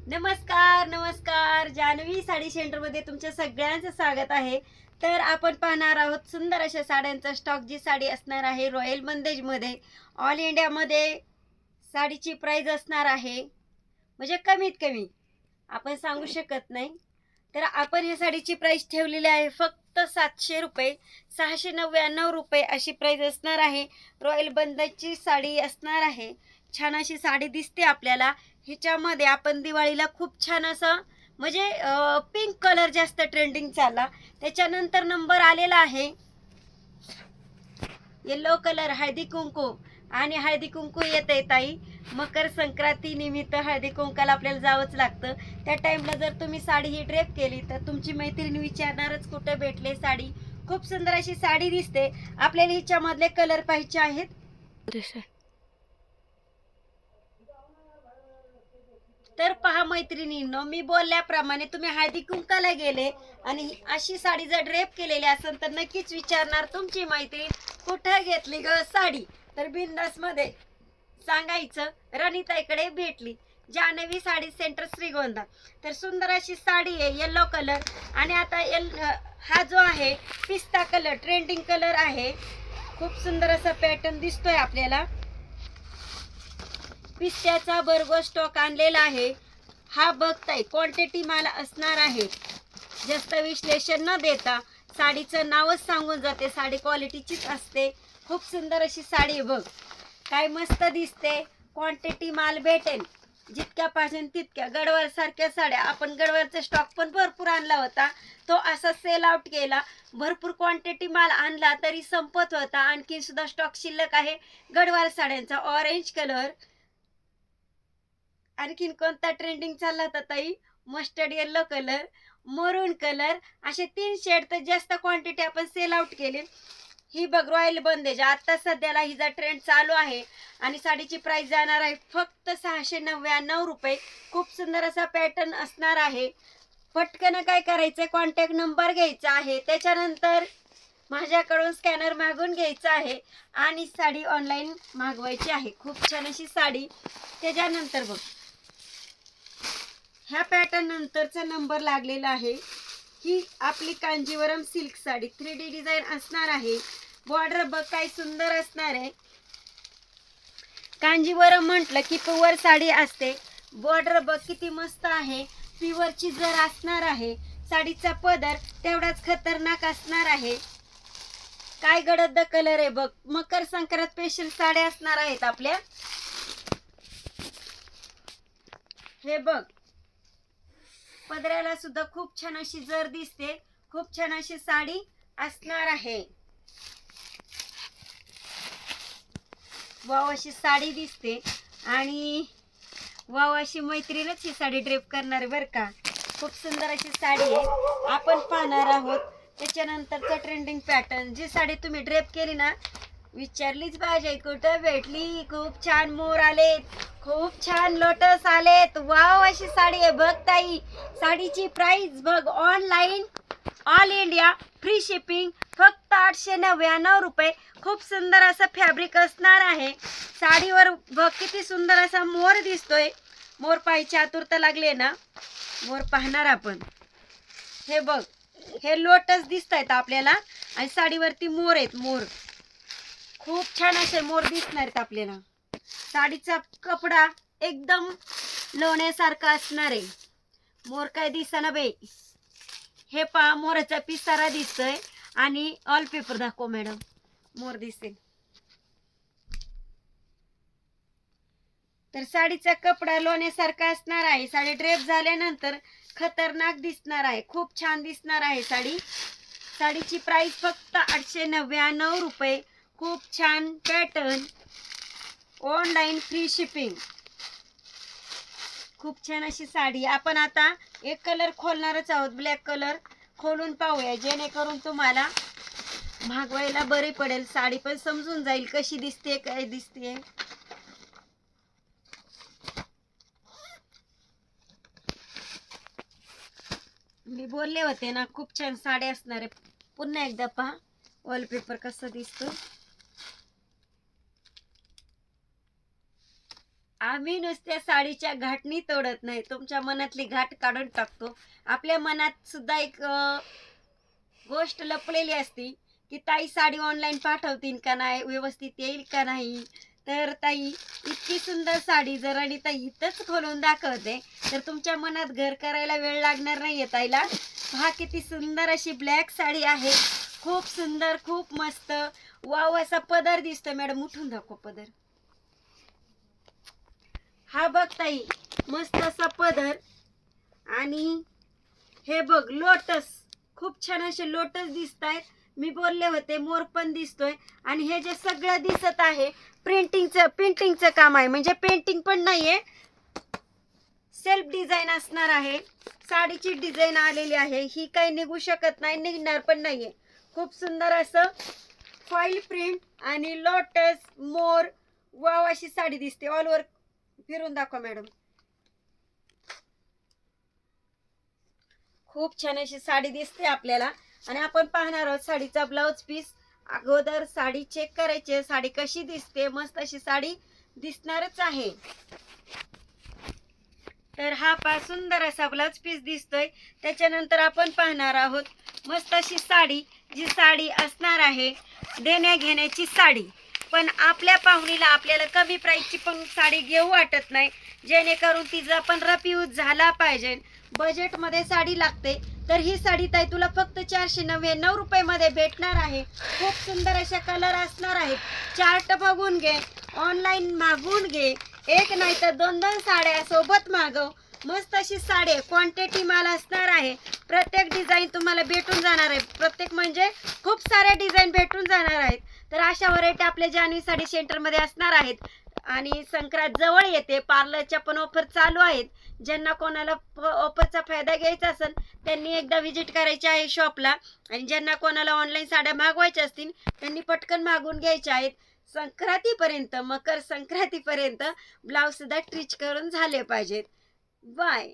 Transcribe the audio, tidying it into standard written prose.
नमस्कार नमस्कार, जान्हवी साडी सेंटर मध्ये तुमच्या सगळ्यांचं स्वागत आहे। तर आपण पाहणार आहोत सुंदर अशा साड्यांचा स्टॉक। जी साडी असणार आहे रॉयल बंदेज मध्ये, ऑल इंडिया मध्ये साडीची प्राइस असणार आहे म्हणजे कमीत कमी आपण सांगू शकत नाही। तर आपण या साडीची प्राइस ठेवलेली आहे फक्त 700 रुपये, 699 रुपये अशी प्राइस असणार आहे। रॉयल बंदेजची साडी असणार आहे। छान अशी साडी दिसते आपल्याला। ह्याच्यामध्ये आपण दिवाळीला खूप छान असं म्हणजे पिंक कलर जास्त ट्रेंडिंग चालला, त्याच्यानंतर नंबर आलेला आहे येलो कलर हळदी कुंकू। आणि हळदी कुंकू येते ताई, मकर संक्रांती निमित्त हळदी कुंकाला आपल्याला जावंच लागतं। त्या टाइमला जर तुम्ही साडी ही ड्रेप केली तर तुमची मैत्रीण विचारणारच कुठे भेटले साडी। खूप सुंदर अशी साडी दिसते आपल्याला। हिच्यामधले कलर पाहिजे आहेत तर पहा मैत्रिणींनो, मी बोलल्याप्रमाणे तुम्ही हळदी कुंकाला गेले आणि अशी साडी जर ड्रेप केलेली असेल तर नक्कीच विचारणार तुमची मैत्रीण कुठे घेतली ग साडी। तर बिंदास मध्ये सांगायचं रणिताईकडे भेटली, जान्हवी साडी सेंटर श्रीगोंदा। तर सुंदर अशी साडी आहे येलो कलर। आणि आता हा जो आहे पिस्ता कलर ट्रेंडिंग कलर आहे। खूप सुंदर असा पॅटर्न दिसतोय आपल्याला। पिस्त्याचा बरोबर स्टॉक आणलेला आहे। हा बघताय क्वांटिटी माल असणार आहे। जास्त विश्लेषण न देता साडीचं नावच सांगून जाते, साडी क्वालिटीचीच असते। खूप सुंदर अशी साडी बघ, काय मस्त दिसते। क्वांटिटी माल भेटेल जितक्या पाहिजे तितक्या। गडवाल सारख्या साड्या आपण गडवालचा स्टॉक पण भरपूर आणला होता, तो असा सेल आउट केला। भरपूर क्वांटिटी माल आणला तरी संपत होता। आणखी सुद्धा स्टॉक शिल्लक आहे गडवाल साड्यांचा। ऑरेंज कलर, आणखीन कोणता ट्रेंडिंग चालला होता ताई, मस्टर्ड येलो कलर, मरून कलर, असे 3 शेड तर जास्त क्वांटिटी आपण सेल आउट केले। ही बघ रॉयल बंदेज, आता सध्याला हिचा ट्रेंड चालू आहे आणि साडीची प्राइस जाणार आहे फक्त 699 रुपये। खूप सुंदर असा पॅटर्न असणार आहे। पटकन काय करायचं, कॉन्टॅक्ट नंबर घ्यायचा आहे, त्याच्यानंतर माझ्याकडून स्कॅनर मागून घ्यायचा आहे आणि साडी ऑनलाईन मागवायची आहे। खूप छान अशी साडी। त्याच्यानंतर बघ ह्या पॅटर्न नंतरचा नंबर लागलेला आहे। ही आपली Kanjeevaram silk sari 3D design असणार आहे। बॉर्डर बघ काय सुंदर असणार आहे। कांजीवरम म्हटलं की प्युअर साडी असते। बॉर्डर बघ किती मस्त आहे, प्युअरची जर असणार आहे। साडीचा पदर तेवढाच खतरनाक असणार आहे। काय गडद कलर आहे बघ, मकर संक्रांत स्पेशल साड्या असणार आहेत आपल्या। हे बघ पदराला सुद्धा खूप छान अशी जर दिसते। खूप छान अशी साडी असणार आहे। वाव अशी साडी दिसते आणि वाव अशी मैत्रीणच ही साडी ड्रेप करणार बर का। खूप सुंदर अशी साडी आहे आपण पाहणार आहोत। त्याच्यानंतरचा ट्रेंडिंग पॅटर्न, जी साडी तुम्ही ड्रेप केली ना विचारलीच पाहिजे कुठे भेटली। खूप छान मोर आलेत, खूप छान लोटस आलेत। वाव अशी साडी आहे बघ ताई। साडीची प्राइस बघ, online all India free shipping फक्त 899 रुपये। खूप सुंदर असं फॅब्रिक असणार आहे। साडीवर बघ किती सुंदर असा मोर दिसतोय। मोर पाहायची आतुरता लागली ना, मोर पाहणार आपण। हे बघ हे लोटस दिसत आहेत आपल्याला आणि साडीवरती मोर आहेत। मोर खूप छान असे मोर दिसणार आहेत आपल्याला। साडीचा कपडा एकदम लोण्यासारखा असणार आहे। मोर काय दिसना बाई। हे पहा मोराचा पिसारा दिसतोय आणि ऑल पेपर दाखव मॅडम, मोर दिसेल। तर साडीचा कपडा लोण्यासारखा असणार आहे। साडी ड्रेप झाल्यानंतर खतरनाक दिसणार आहे, खूप छान दिसणार आहे साडी। साडीची प्राइस फक्त 899 रुपये। खूप छान पॅटर्न, ऑनलाईन फ्री शिपिंग। खूप छान अशी साडी। आपण आता एक कलर खोलणारच आहोत, ब्लॅक कलर खोलून पाहूया जेणेकरून तुम्हाला मागवायला बरी पडेल। साडी पण समजून जाईल कशी दिसते काय दिसते। मी बोलले होते ना खूप छान साडी असणार आहे। पुन्हा एकदा पहा वॉलपेपर कसं दिसतो। आम्ही नुसत्या साडीच्या घाटणी तोडत नाही, तुमच्या मनातली घाट काढून टाकतो. आपल्या मनात सुद्धा एक गोष्ट लपलेली असती की ताई साडी ऑनलाईन पाठवतील का नाही, व्यवस्थित येईल का नाही. तर ताई इतकी सुंदर साडी जर आणि ताई इथंच खोलून दाखवते तर तुमच्या मनात घर करायला वेळ लागणार नाहीये ताईला. पहा किती सुंदर अशी ब्लॅक साडी आहे, खूप सुंदर, खूप मस्त. वाव असा पदर दिसतोय. मॅडम उठून दाखव पदर. हा बघ ताई, मस्त असा पदर. आणि हे बघ लोटस, खूप छान असे लोटस दिसत आहेत. मी बोलले होते मोर पण दिसतोय. आणि हे जे सगळं दिसत आहे पेंटिंगचं काम आहे, म्हणजे पेंटिंग पण नाहीये, सेल्फ डिझाईन असणार आहे. साडीची डिझाईन आलेली आहे, ही काही निघू शकत नाही, निघणार पण नाहीये. खूप सुंदर असं फॉईल प्रिंट आणि लोटस मोर, वाव अशी साडी दिसते. ऑल ओव्हर फिरून दाखवा मॅडम. खूप छान अशी साडी दिसते आपल्याला. आणि आपण पाहणार आहोत साडीचा ब्लाउज पीस. अगोदर साडी चेक करायची, साडी कशी दिसते. मस्त अशी साडी दिसणारच आहे. तर हा सुंदर असा ब्लाउज पीस दिसतोय. त्याच्यानंतर आपण पाहणार आहोत मस्त अशी साडी, जी साडी असणार आहे देण्या घेण्याची साडी. पण आपल्या पाहुणीला आपल्याला कमी प्राईसची पण साडी घेऊ वाटत नाही, जेणेकरून तिचा पण रफ यूज झाला पाहिजे. बजेटमध्ये साडी लागते. तर ही साडी ताई तुला फक्त 499 रुपयामध्ये भेटणार आहे. खूप सुंदर अशा कलर असणार आहेत. चार्ट बघून घे, ऑनलाईन मागवून घे. एक नाही तर 2-2 साड्या सोबत मागव. मस्त अशी साडी, क्वांटिटी माल असणार आहे. प्रत्येक डिझाईन तुम्हाला भेटून जाणार आहे. प्रत्येक म्हणजे खूप साऱ्या डिझाईन भेटून जाणार आहेत. तर अशा व्हरायटी आपल्या जान्हवी साडी सेंटरमध्ये असणार आहेत. आणि संक्रांत जवळ येते, पार्लरच्या पण ऑफर चालू आहेत. ज्यांना कोणाला ऑफरचा फायदा घ्यायचा असेल त्यांनी एकदा व्हिजिट करायची आहे शॉपला. आणि ज्यांना कोणाला ऑनलाईन साड्या मागवायच्या असतील त्यांनी पटकन मागवून घ्यायच्या आहेत. संक्रांतीपर्यंत, मकर संक्रांतीपर्यंत ब्लाऊज सुद्धा स्टिच करून झाले पाहिजेत. बाय.